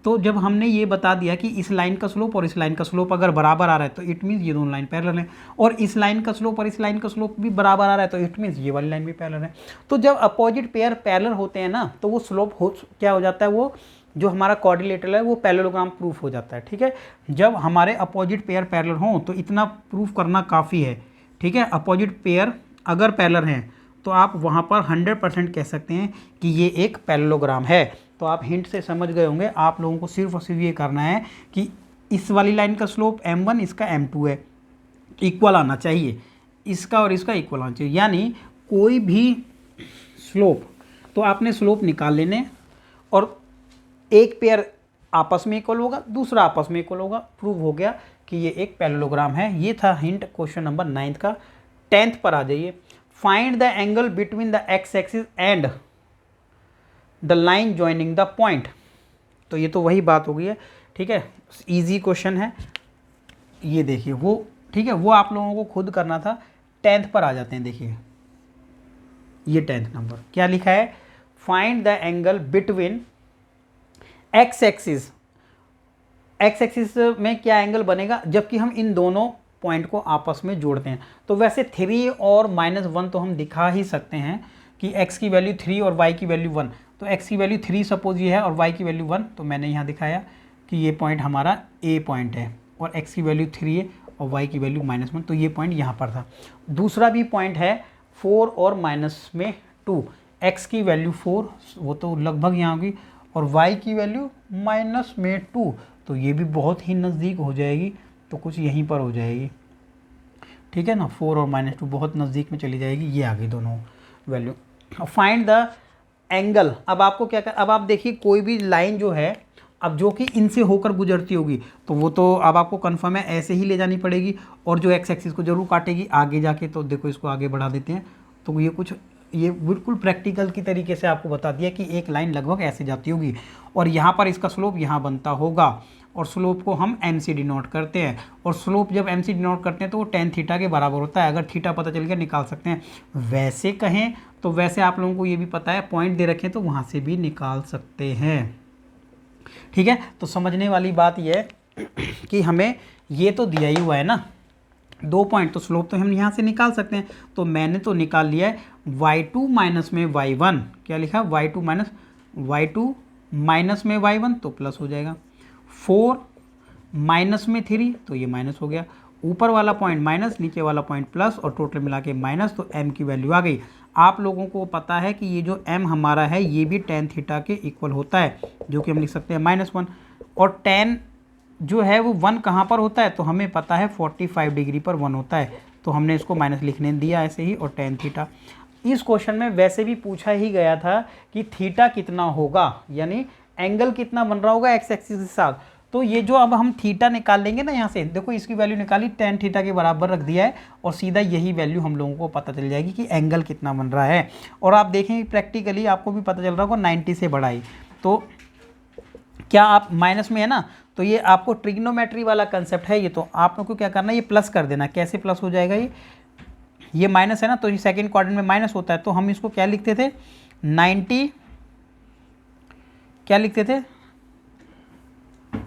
तो जब हमने ये बता दिया कि इस लाइन का स्लोप और इस लाइन का स्लोप अगर बराबर आ रहा है तो इट मीन्स ये दोनों लाइन पैरेलल हैं, और इस लाइन का स्लोप और इस लाइन का स्लोप भी बराबर आ रहा है तो इट मीन्स ये वाली लाइन भी पैरेलल है। तो जब अपोजिट पेयर पैरेलल होते हैं ना तो वो स्लोप क्या हो जाता है, वो जो हमारा क्वाड्रिलेटरल है वो पैरेललोग्राम प्रूफ हो जाता है, ठीक है। जब हमारे अपोजिट पेयर पैरेलल हों तो इतना प्रूफ करना काफ़ी है, ठीक है। अपोजिट पेयर अगर पैरेलल हैं तो आप वहाँ पर 100% कह सकते हैं कि ये एक पैरेललोग्राम है। तो आप हिंट से समझ गए होंगे, आप लोगों को सिर्फ और सिर्फ ये करना है कि इस वाली लाइन का स्लोप m1, इसका m2 है, इक्वल आना चाहिए, इसका और इसका इक्वल आना चाहिए। यानी कोई भी स्लोप, तो आपने स्लोप निकाल लेने और एक पेयर आपस में इक्वल होगा, दूसरा आपस में इक्वल होगा, प्रूव हो गया कि ये एक पैरेललोग्राम है। ये था हिंट क्वेश्चन नंबर 9 का। 10th पर आ जाइए। Find the angle between the x axis and the line joining the point. तो ये तो वही बात हो गई है, ठीक है, इजी क्वेश्चन है। ये देखिए वो, ठीक है, वो आप लोगों को खुद करना था। 10th पर आ जाते हैं। देखिए ये 10th नंबर क्या लिखा है, find the angle between x axis. X axis में क्या एंगल बनेगा जबकि हम इन दोनों पॉइंट को आपस में जोड़ते हैं। तो वैसे 3 और -1 तो हम दिखा ही सकते हैं कि x की वैल्यू 3 और y की वैल्यू 1। तो x की वैल्यू 3 सपोज ये है और y की वैल्यू 1, तो मैंने यहाँ दिखाया कि ये पॉइंट हमारा A पॉइंट है और x की वैल्यू 3 है और y की वैल्यू -1, तो ये पॉइंट यहाँ पर था। दूसरा भी पॉइंट है 4 और -2, x की वैल्यू 4, वो तो लगभग यहाँ होगी, और y की वैल्यू -2, तो ये भी बहुत ही नज़दीक हो जाएगी, तो कुछ यहीं पर हो जाएगी, ठीक है ना। 4 और -2 बहुत नज़दीक में चली जाएगी, ये आ गई दोनों वैल्यू। Find the angle. अब आपको क्या कर, अब आप देखिए कोई भी लाइन जो है, अब जो कि इनसे होकर गुजरती होगी, तो वो तो अब आपको कंफर्म है ऐसे ही ले जानी पड़ेगी, और जो एक्स एक्सिस को जरूर काटेगी आगे जाके। तो देखो इसको आगे बढ़ा देते हैं, तो ये कुछ, ये बिल्कुल प्रैक्टिकल की तरीके से आपको बता दिया कि एक लाइन लगभग ऐसे जाती होगी और यहाँ पर इसका स्लोप यहाँ बनता होगा, और स्लोप को हम एम से डिनोट करते हैं, और स्लोप जब एम से डिनोट करते हैं तो वो tan थीटा के बराबर होता है। अगर थीटा पता चल गया निकाल सकते हैं। वैसे कहें तो वैसे आप लोगों को ये भी पता है, पॉइंट दे रखें तो वहाँ से भी निकाल सकते हैं, ठीक है। तो समझने वाली बात यह है कि हमें ये तो दिया ही हुआ है ना 2 पॉइंट, तो स्लोप तो हम यहाँ से निकाल सकते हैं। तो मैंने तो निकाल लिया है y2 माइनस में y1, क्या लिखा, y2 माइनस में y1, तो प्लस हो जाएगा। 4 माइनस में 3, तो ये माइनस हो गया। ऊपर वाला पॉइंट माइनस, नीचे वाला पॉइंट प्लस, और टोटल मिला के माइनस, तो m की वैल्यू आ गई। आप लोगों को पता है कि ये जो m हमारा है ये भी tan थीटा के इक्वल होता है, जो कि हम लिख सकते हैं -1, और tan जो है वो 1 कहाँ पर होता है, तो हमें पता है 45 डिग्री पर 1 होता है, तो हमने इसको माइनस लिखने दिया ऐसे ही। और tan थीटा इस क्वेश्चन में वैसे भी पूछा ही गया था कि थीटा कितना होगा, यानी एंगल कितना बन रहा होगा एक्स एक्सिस के साथ। तो ये जो अब हम थीटा निकाल लेंगे ना, यहाँ से देखो इसकी वैल्यू निकाली, tan थीटा के बराबर रख दिया है, और सीधा यही वैल्यू हम लोगों को पता चल जाएगी कि एंगल कितना बन रहा है। और आप देखेंगे प्रैक्टिकली आपको भी पता चल रहा होगा 90 से बड़ा ही। तो क्या आप माइनस में है ना, तो ये आपको ट्रिग्नोमेट्री वाला कंसेप्ट है ये, तो आप लोग को क्या करना है, ये प्लस कर देना। कैसे प्लस हो जाएगा, ये माइनस है ना, तो ये सेकंड क्वाड्रेंट में माइनस होता है, तो हम इसको क्या लिखते थे 90, क्या लिखते थे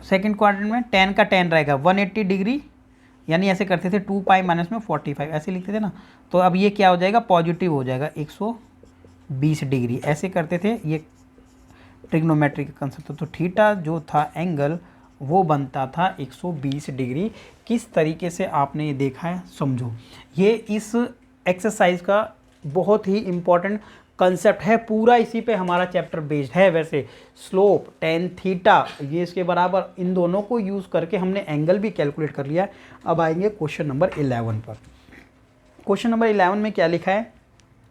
सेकंड क्वाड्रेंट में, tan का tan रहेगा 180 डिग्री, यानी ऐसे करते थे 2 पाई माइनस में 45, ऐसे लिखते थे ना। तो अब ये क्या हो जाएगा, पॉजिटिव हो जाएगा 120 डिग्री, ऐसे करते थे। ये ट्रिग्नोमेट्री का कंसेप्ट। तो थीटा जो था एंगल वो बनता था 120 डिग्री। किस तरीके से आपने ये देखा है समझो, ये इस एक्सरसाइज का बहुत ही इम्पॉर्टेंट कंसेप्ट है, पूरा इसी पे हमारा चैप्टर बेस्ड है। वैसे स्लोप tan थीटा ये इसके बराबर, इन दोनों को यूज़ करके हमने एंगल भी कैलकुलेट कर लिया है। अब आएंगे क्वेश्चन नंबर 11 पर। क्वेश्चन नंबर 11 में क्या लिखा है,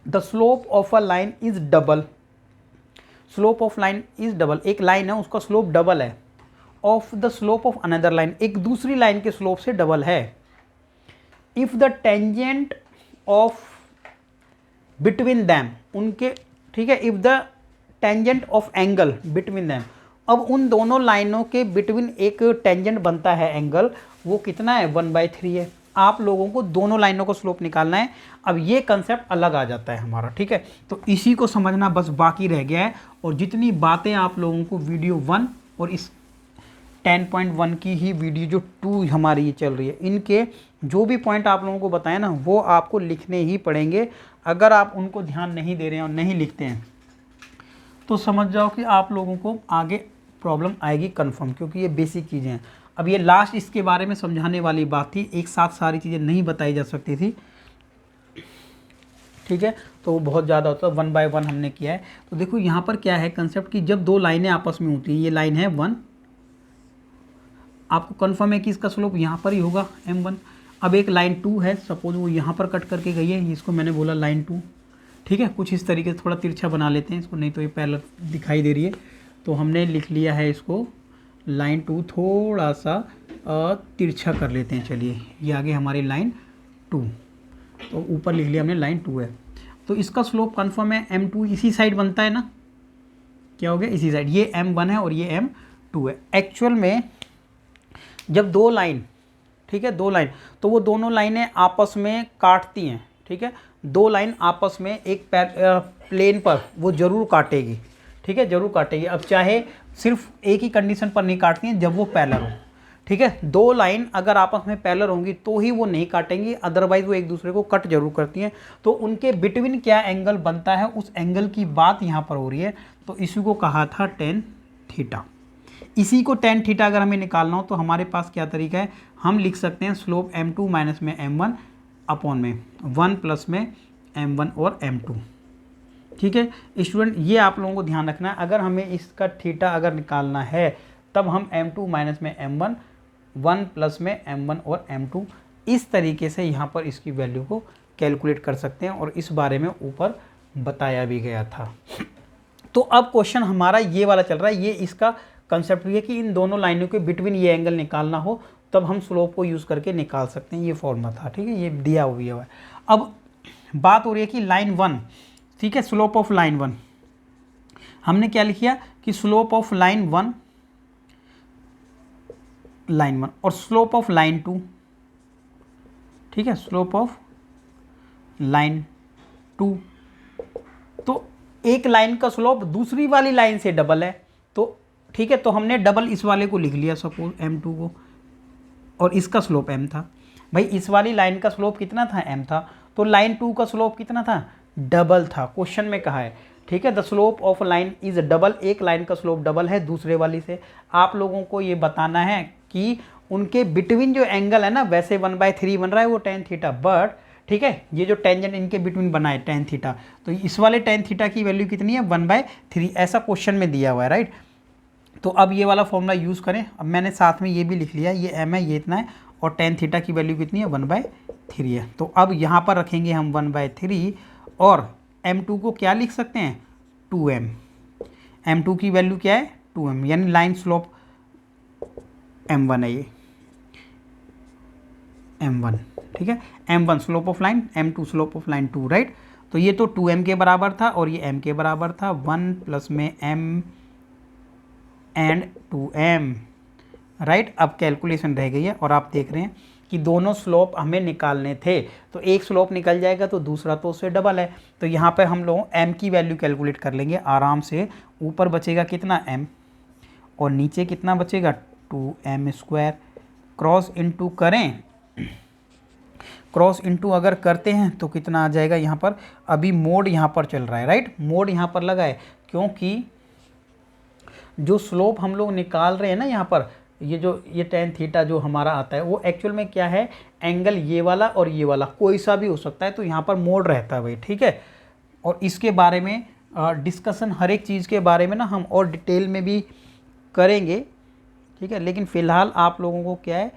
the slope of a line is double. Slope of line is double, एक लाइन है उसका स्लोप डबल है, of the slope of another line, एक दूसरी लाइन के स्लोप से डबल है। If the tangent of between them, उनके, ठीक है, if the tangent of angle between them, अब उन दोनों लाइनों के बिटवीन एक टेंजेंट बनता है एंगल, वो कितना है 1/3 है। आप लोगों को दोनों लाइनों को स्लोप निकालना है। अब ये कंसेप्ट अलग आ जाता है हमारा, ठीक है। तो इसी को समझना बस बाकी रह गया है, और जितनी बातें आप लोगों को वीडियो 1 और इस 10.1 की ही वीडियो जो 2 हमारी ये चल रही है, इनके जो भी पॉइंट आप लोगों को बताए ना, वो आपको लिखने ही पड़ेंगे। अगर आप उनको ध्यान नहीं दे रहे हैं और नहीं लिखते हैं तो समझ जाओ कि आप लोगों को आगे प्रॉब्लम आएगी कंफर्म, क्योंकि ये बेसिक चीज़ें हैं। अब ये लास्ट इसके बारे में समझाने वाली बात थी, एक साथ सारी चीज़ें नहीं बताई जा सकती थी, ठीक है। तो वो बहुत ज़्यादा होता है, 1 बाय 1 हमने किया है। तो देखो यहाँ पर क्या है कंसेप्ट कि जब दो लाइनें आपस में होती हैं, ये लाइन है 1, आपको कन्फर्म है कि इसका स्लोप यहाँ पर ही होगा m1। अब एक लाइन 2 है, सपोज वो यहाँ पर कट करके गई है, इसको मैंने बोला लाइन 2, ठीक है। कुछ इस तरीके से थोड़ा तिरछा बना लेते हैं इसको, नहीं तो ये पैरेलल दिखाई दे रही है। तो हमने लिख लिया है इसको लाइन 2, थोड़ा सा तिरछा कर लेते हैं। चलिए ये आगे हमारी लाइन 2, तो ऊपर लिख लिया हमने लाइन 2 है। तो इसका स्लोप कन्फर्म है m2 इसी साइड बनता है ना, क्या हो गया इसी साइड, ये m1 है और ये m2 है। एक्चुअल में जब दो लाइन, ठीक है, दो लाइन, तो वो दोनों लाइनें आपस में काटती हैं, ठीक है। दो लाइन आपस में एक प्लेन पर वो जरूर काटेगी, ठीक है, जरूर काटेगी। अब चाहे सिर्फ एक ही कंडीशन पर नहीं काटती हैं, जब वो पैरेलल हो, ठीक है। दो लाइन अगर आपस में पैरेलल होंगी तो ही वो नहीं काटेंगी, अदरवाइज वो एक दूसरे को कट जरूर करती हैं। तो उनके बिटवीन क्या एंगल बनता है, उस एंगल की बात यहाँ पर हो रही है। तो इसी को कहा था tan थीटा। इसी को tan थीटा अगर हमें निकालना हो तो हमारे पास क्या तरीका है, हम लिख सकते हैं स्लोप m2 माइनस में m1 अपॉन में 1 प्लस में m1 और m2, ठीक है। स्टूडेंट ये आप लोगों को ध्यान रखना है, अगर हमें इसका थीटा अगर निकालना है तब हम m2 माइनस में m1 1 प्लस में m1 और m2 इस तरीके से यहाँ पर इसकी वैल्यू को कैलकुलेट कर सकते हैं, और इस बारे में ऊपर बताया भी गया था। तो अब क्वेश्चन हमारा ये वाला चल रहा है, ये इसका कंसेप्ट भी है कि इन दोनों लाइनों के बिटवीन ये एंगल निकालना हो तब हम स्लोप को यूज़ करके निकाल सकते हैं, ये फॉर्मूला था, ठीक है, ये दिया हुआ है। अब बात हो रही है कि लाइन 1, ठीक है, स्लोप ऑफ लाइन 1 हमने क्या लिख किया कि स्लोप ऑफ लाइन 1 और स्लोप ऑफ लाइन 2, ठीक है, स्लोप ऑफ लाइन 2। तो एक लाइन का स्लोप दूसरी वाली लाइन से डबल है, तो ठीक है, तो हमने डबल इस वाले को लिख लिया सपोज m2 को, और इसका स्लोप m था। भाई इस वाली लाइन का स्लोप कितना था, m था, तो लाइन 2 का स्लोप कितना था, डबल था। क्वेश्चन में कहा है, ठीक है, the slope of line is double, एक लाइन का स्लोप डबल है दूसरे वाली से। आप लोगों को ये बताना है कि उनके बिटवीन जो एंगल है ना, वैसे 1/3 बन रहा है वो tan थीटा, बट ठीक है, ये जो टेंजेंट इनके बिटवीन बना है tan थीटा, तो इस वाले tan थीटा की वैल्यू कितनी है, 1/3, ऐसा क्वेश्चन में दिया हुआ है, राइट। तो अब ये वाला फॉर्मूला यूज़ करें। अब मैंने साथ में ये भी लिख लिया, ये m है, ये इतना है, और tan थीटा की वैल्यू कितनी है, 1/3 है। तो अब यहाँ पर रखेंगे हम 1/3, और m2 को क्या लिख सकते हैं, 2m। m2 की वैल्यू क्या है, 2m, यानी लाइन स्लोप m1 है, ये m1, ठीक है, m1 slope of line, m2 slope of line 2, right. तो ये तो 2m के बराबर था और ये m के बराबर था, 1 प्लस में m एंड 2m, राइट। अब कैलकुलेशन रह गई है, और आप देख रहे हैं कि दोनों स्लोप हमें निकालने थे, तो एक स्लोप निकल जाएगा तो दूसरा तो उससे डबल है। तो यहाँ पर हम लोग m की वैल्यू कैलकुलेट कर लेंगे आराम से। ऊपर बचेगा कितना, m, और नीचे कितना बचेगा, 2m²। क्रॉस इनटू करें, क्रॉस इनटू अगर करते हैं तो कितना आ जाएगा, यहाँ पर अभी मोड यहाँ पर चल रहा है, राइट, मोड यहाँ पर लगा है, क्योंकि जो स्लोप हम लोग निकाल रहे हैं ना यहाँ पर, ये tan थीटा जो हमारा आता है वो एक्चुअल में क्या है, एंगल ये वाला और ये वाला कोई सा भी हो सकता है, तो यहाँ पर मोड रहता है भाई, ठीक है। और इसके बारे में डिस्कशन हर एक चीज़ के बारे में ना हम और डिटेल में भी करेंगे, ठीक है। लेकिन फ़िलहाल आप लोगों को क्या है,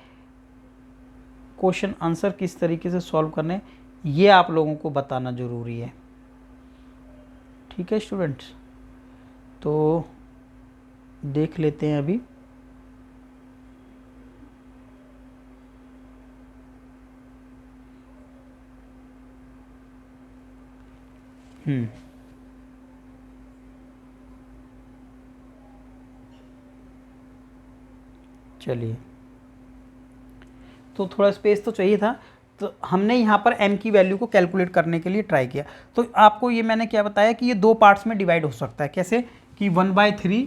क्वेश्चन आंसर किस तरीके से सॉल्व करने, ये आप लोगों को बताना ज़रूरी है, ठीक है स्टूडेंट्स। तो देख लेते हैं अभी, चलिए, तो थोड़ा स्पेस तो चाहिए था, तो हमने यहाँ पर m की वैल्यू को कैलकुलेट करने के लिए ट्राई किया। तो आपको ये मैंने क्या बताया कि ये दो पार्ट्स में डिवाइड हो सकता है, कैसे कि 1/3,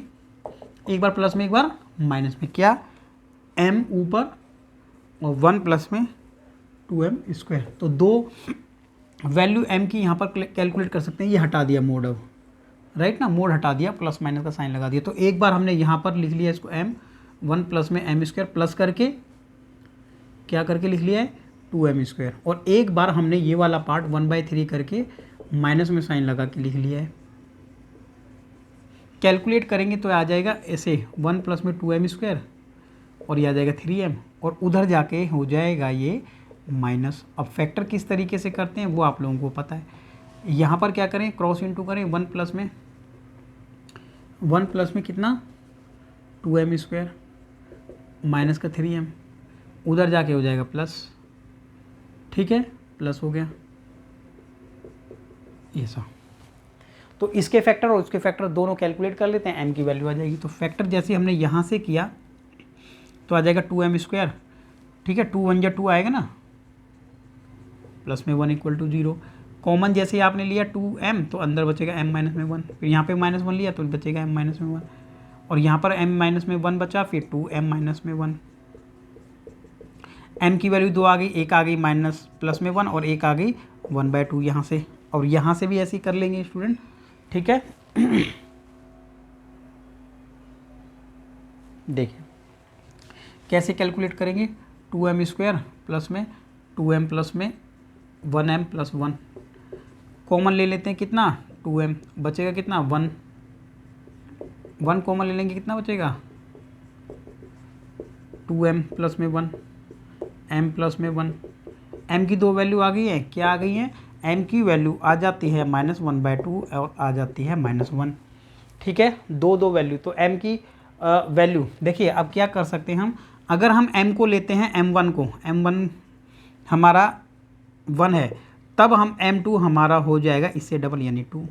एक बार प्लस में एक बार माइनस में, क्या m ऊपर और 1 प्लस में 2m²। तो दो वैल्यू m की यहाँ पर कैलकुलेट कर सकते हैं। ये हटा दिया मोड, अब राइट ना, मोड हटा दिया, प्लस माइनस का साइन लगा दिया। तो एक बार हमने यहाँ पर लिख लिया इसको m, 1 प्लस में m² प्लस करके क्या करके लिख लिया है, 2m², और एक बार हमने ये वाला पार्ट 1/3 करके माइनस में साइन लगा के लिख लिया है। कैलकुलेट करेंगे तो आ जाएगा ऐसे, 1 प्लस में 2m² और ये आ जाएगा 3m और उधर जाके हो जाएगा ये माइनस। अब फैक्टर किस तरीके से करते हैं वो आप लोगों को पता है। यहाँ पर क्या करें, क्रॉस इंटू करें, 1 प्लस में कितना 2m² माइनस का 3m, उधर जाके हो जाएगा प्लस। ठीक है, प्लस हो गया ये सब। तो इसके फैक्टर और उसके फैक्टर दोनों कैलकुलेट कर लेते हैं, m की वैल्यू आ जाएगी। तो फैक्टर जैसे हमने यहाँ से किया तो आ जाएगा 2m²। ठीक है, 2 1 जा 2 आएगा ना, प्लस में 1 = 0। कॉमन जैसे आपने लिया 2m तो अंदर बचेगा m-1, फिर यहाँ पे -1 लिया तो बचेगा m-1, और यहाँ पर m-1 बचा, फिर 2m-1। m की वैल्यू 2 आ गई, एक आ गई माइनस प्लस में 1 और एक आ गई 1/2 यहाँ से, और यहाँ से भी ऐसे ही कर लेंगे स्टूडेंट। ठीक है देखिए कैसे कैलकुलेट करेंगे, 2m² प्लस में 2m प्लस में 1m प्लस 1 कॉमन ले लेते हैं, कितना 2m बचेगा, कितना 1 कॉमन ले लेंगे, कितना बचेगा 2m प्लस में 1 m प्लस में 1। m की दो वैल्यू आ गई है, क्या आ गई है, m की वैल्यू आ जाती है -1/2 और आ जाती है -1। ठीक है, दो वैल्यू, तो m की वैल्यू देखिए। अब क्या कर सकते हैं हम, अगर हम m को लेते हैं, m1 को, m1 हमारा 1 है, तब हम m2 हमारा हो जाएगा इससे डबल यानी 2।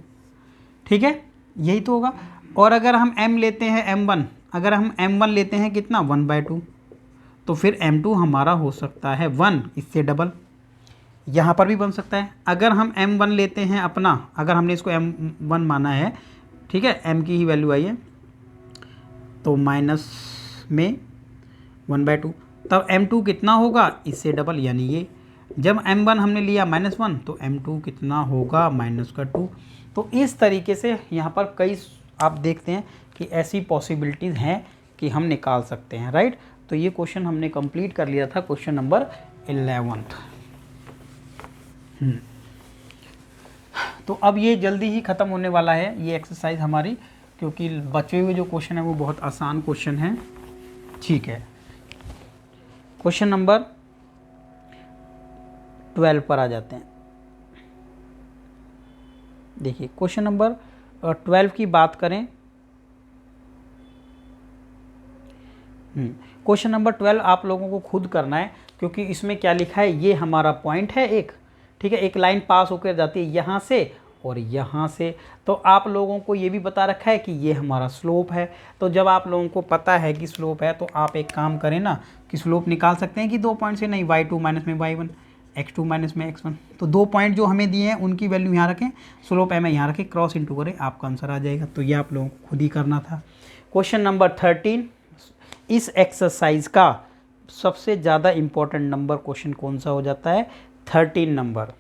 ठीक है, यही तो होगा। और अगर हम m लेते हैं m1, अगर हम m1 लेते हैं कितना 1/2, तो फिर m2 हमारा हो सकता है 1 इससे डबल, यहाँ पर भी बन सकता है। अगर हम m1 लेते हैं अपना, अगर हमने इसको m1 माना है, ठीक है, m की ही वैल्यू आई है, तो माइनस में 1/2, तब m2 कितना होगा इससे डबल यानी ये। जब m1 हमने लिया -1 तो m2 कितना होगा -2। तो इस तरीके से यहाँ पर कई आप देखते हैं कि ऐसी पॉसिबिलिटीज़ हैं कि हम निकाल सकते हैं, राइट। तो ये क्वेश्चन हमने कंप्लीट कर लिया था, क्वेश्चन नंबर 11। तो अब ये जल्दी ही ख़त्म होने वाला है ये एक्सरसाइज हमारी, क्योंकि बचे हुए जो क्वेश्चन है वो बहुत आसान क्वेश्चन है। ठीक है, क्वेश्चन नंबर 12 पर आ जाते हैं। देखिए क्वेश्चन नंबर 12 की बात करें, क्वेश्चन नंबर 12 आप लोगों को खुद करना है, क्योंकि इसमें क्या लिखा है, ये हमारा पॉइंट है एक, ठीक है, एक लाइन पास होकर जाती है यहाँ से और यहाँ से। तो आप लोगों को ये भी बता रखा है कि ये हमारा स्लोप है। तो जब आप लोगों को पता है कि स्लोप है, तो आप एक काम करें ना कि स्लोप निकाल सकते हैं कि 2 पॉइंट से, नहीं y2 माइनस में y1, x2 माइनस में x1। तो 2 पॉइंट जो हमें दिए हैं उनकी वैल्यू यहाँ रखें, स्लोप m यहाँ रखें, क्रॉस इंटू करें, आपका आंसर आ जाएगा। तो ये आप लोगों को खुद ही करना था। क्वेश्चन नंबर 13, इस एक्सरसाइज का सबसे ज़्यादा इम्पोर्टेंट नंबर क्वेश्चन कौन सा हो जाता है, 13 नंबर।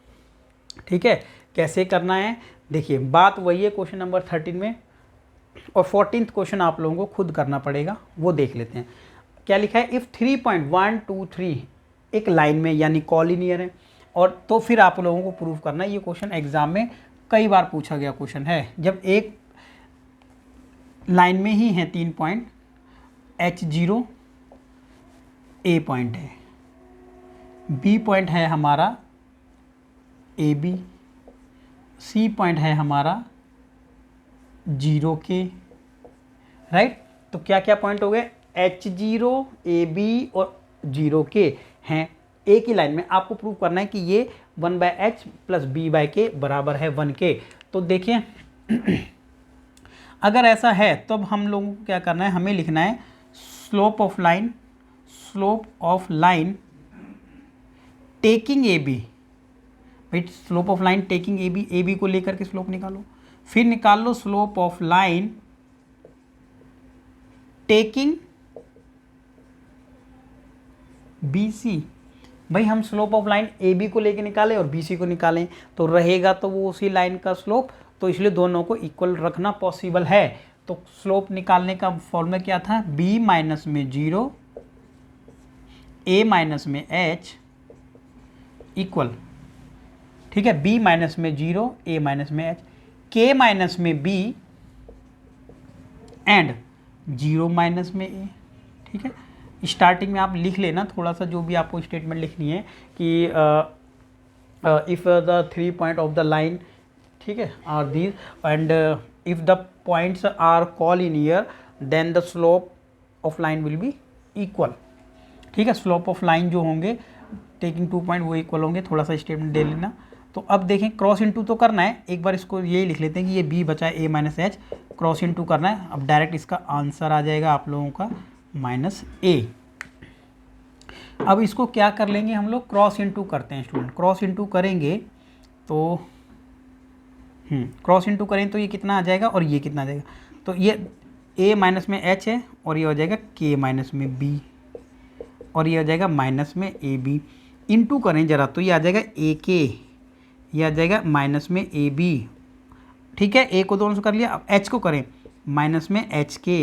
ठीक है, कैसे करना है, देखिए बात वही है क्वेश्चन नंबर 13 में, और 14th क्वेश्चन आप लोगों को खुद करना पड़ेगा, वो देख लेते हैं। क्या लिखा है, इफ़ 3.123 एक लाइन में यानी कॉलिनियर है, और तो फिर आप लोगों को प्रूव करना है। ये क्वेश्चन एग्जाम में कई बार पूछा गया क्वेश्चन है। जब एक लाइन में ही है 3 पॉइंट, H0 A पॉइंट है, B पॉइंट है हमारा AB, C पॉइंट है हमारा 0K, राइट। तो क्या क्या पॉइंट हो गए, H0 AB और 0K हैं एक ही लाइन में। आपको प्रूव करना है कि ये 1/h प्लस b/k बराबर है 1k। तो देखिए अगर ऐसा है तो अब हम लोगों को क्या करना है, हमें लिखना है slope of line taking AB। भाई slope of line taking AB को लेकर के स्लोप निकालो, फिर निकाल लो slope of line taking BC। भाई हम स्लोप ऑफ लाइन AB को लेके निकालें और BC को निकालें तो रहेगा तो वो उसी लाइन का स्लोप, तो इसलिए दोनों को इक्वल रखना पॉसिबल है। तो स्लोप निकालने का फॉर्मूला क्या था, B माइनस में 0 A माइनस में H इक्वल, ठीक है, B माइनस में 0 A माइनस में H, K माइनस में B एंड 0 माइनस में A। ठीक है, स्टार्टिंग में आप लिख लेना थोड़ा सा जो भी आपको स्टेटमेंट लिखनी है कि if the 3 point of the line, ठीक है, are these and if the points are collinear then the slope of line will be equal, ठीक है। स्लोप ऑफ लाइन जो होंगे टेकिंग 2 पॉइंट वो इक्वल होंगे, थोड़ा सा स्टेटमेंट दे लेना। तो अब देखें क्रॉस इनटू तो करना है, एक बार इसको यही लिख लेते हैं कि ये बी बचा है a minus H, cross into करना है। अब डायरेक्ट इसका आंसर आ जाएगा आप लोगों का माइनस ए। अब इसको क्या कर लेंगे हम लोग, क्रॉस इनटू करते हैं स्टूडेंट। क्रॉस इनटू करेंगे तो क्रॉस इनटू करें तो ये कितना आ जाएगा और ये कितना आ जाएगा, तो ये a माइनस में h है और ये हो जाएगा k माइनस में b और ये हो जाएगा माइनस में ए बी। इनटू करें ज़रा तो ये आ जाएगा ए के, ये आ जाएगा माइनस में ए बी, ठीक है। ए को दोनों से कर लिया। अब एच को करें माइनस में एच के,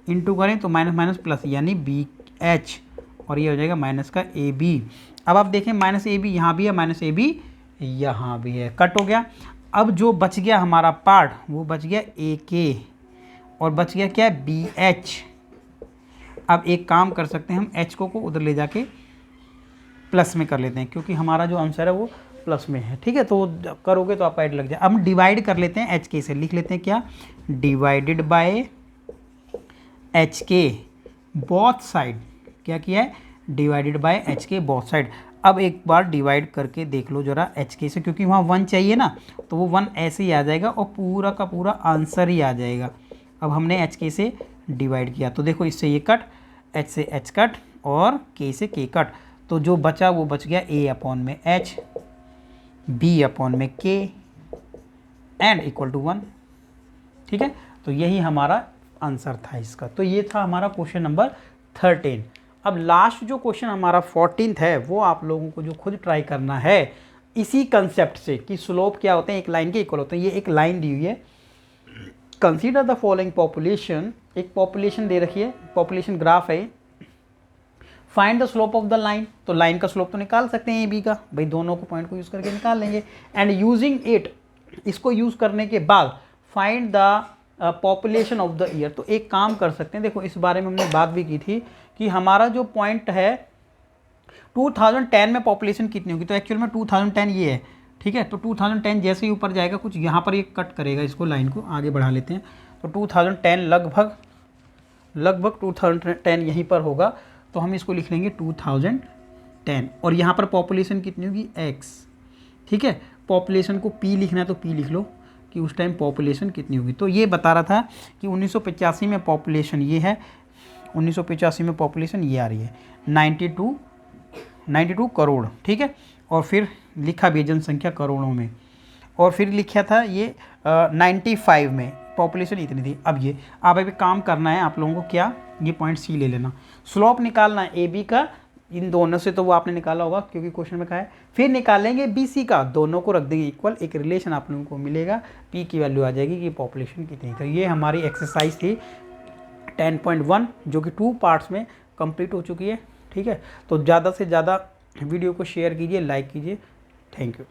इनटू करें तो माइनस माइनस प्लस यानी बी एच और ये हो जाएगा माइनस का ए बी। अब आप देखें माइनस ए बी यहाँ भी है, माइनस ए बी यहाँ भी है, कट हो गया। अब जो बच गया हमारा पार्ट वो बच गया ए के और बच गया क्या, बी एच। अब एक काम कर सकते हैं हम, एच को उधर ले जाके प्लस में कर लेते हैं क्योंकि हमारा जो आंसर है वो प्लस में है, ठीक है। तो करोगे तो आपका एड लग जाए। अब हम डिवाइड कर लेते हैं एच के से, लिख लेते हैं क्या, डिवाइडेड बाय एच के बोथ साइड। क्या किया है, डिवाइडेड बाय एच के बोथ साइड। अब एक बार डिवाइड करके देख लो जरा एच के से, क्योंकि वहाँ 1 चाहिए ना, तो वो 1 ऐसे ही आ जाएगा और पूरा का पूरा आंसर ही आ जाएगा। अब हमने एच के से डिवाइड किया तो देखो इससे ये कट, एच से एच कट और के से के कट, तो जो बचा वो बच गया a अपॉन में h, b अपॉन में k एंड इक्वल टू 1, ठीक है। तो यही हमारा आंसर था इसका। तो ये था हमारा क्वेश्चन नंबर 13। अब लास्ट जो क्वेश्चन हमारा 14th है वो आप लोगों को जो खुद ट्राई करना है इसी कंसेप्ट से कि स्लोप क्या होते हैं, एक लाइन के इक्वल होते हैं। ये एक लाइन दी हुई है, कंसीडर द फॉलोइंग पॉपुलेशन, एक पॉपुलेशन दे रखी है, पॉपुलेशन ग्राफ है। Find the slope of the line, तो लाइन का स्लोप तो निकाल सकते हैं ए बी का, भाई दोनों को पॉइंट को यूज़ करके निकाल लेंगे। एंड यूजिंग इट, इसको यूज़ करने के बाद find the population of the year. तो एक काम कर सकते हैं, देखो इस बारे में हमने बात भी की थी कि हमारा जो पॉइंट है 2010 में पॉपुलेशन कितनी होगी, तो एक्चुअल में 2010 ये है, ठीक है। तो 2010 जैसे ही ऊपर जाएगा कुछ यहाँ पर ये कट करेगा, इसको लाइन को आगे बढ़ा लेते हैं। तो 2010 लगभग 2010 यहीं पर होगा, तो हम इसको लिख लेंगे 2010 और यहाँ पर पॉपुलेशन कितनी होगी x, ठीक है। पॉपुलेशन को p लिखना है तो p लिख लो कि उस टाइम पॉपुलेशन कितनी होगी। तो ये बता रहा था कि 1985 में पॉपुलेशन ये है, 1985 में पॉपुलेशन ये आ रही है 92 करोड़, ठीक है। और फिर लिखा भी जनसंख्या करोड़ों में, और फिर लिखा था ये 95 में पॉपुलेशन इतनी थी। अब ये अब अभी काम करना है आप लोगों को, क्या, ये पॉइंट सी ले लेना, स्लोप निकालना है ए बी का, इन दोनों से तो वो आपने निकाला होगा क्योंकि क्वेश्चन में कहा है। फिर निकालेंगे बी सी का, दोनों को रख देंगे इक्वल, एक रिलेशन आप लोगों को मिलेगा, पी की वैल्यू आ जाएगी कि पॉपुलेशन कितनी। तो ये हमारी एक्सरसाइज थी 10.1 जो कि 2 पार्ट्स में कंप्लीट हो चुकी है, ठीक है। तो ज़्यादा से ज़्यादा वीडियो को शेयर कीजिए, लाइक कीजिए। Thank you.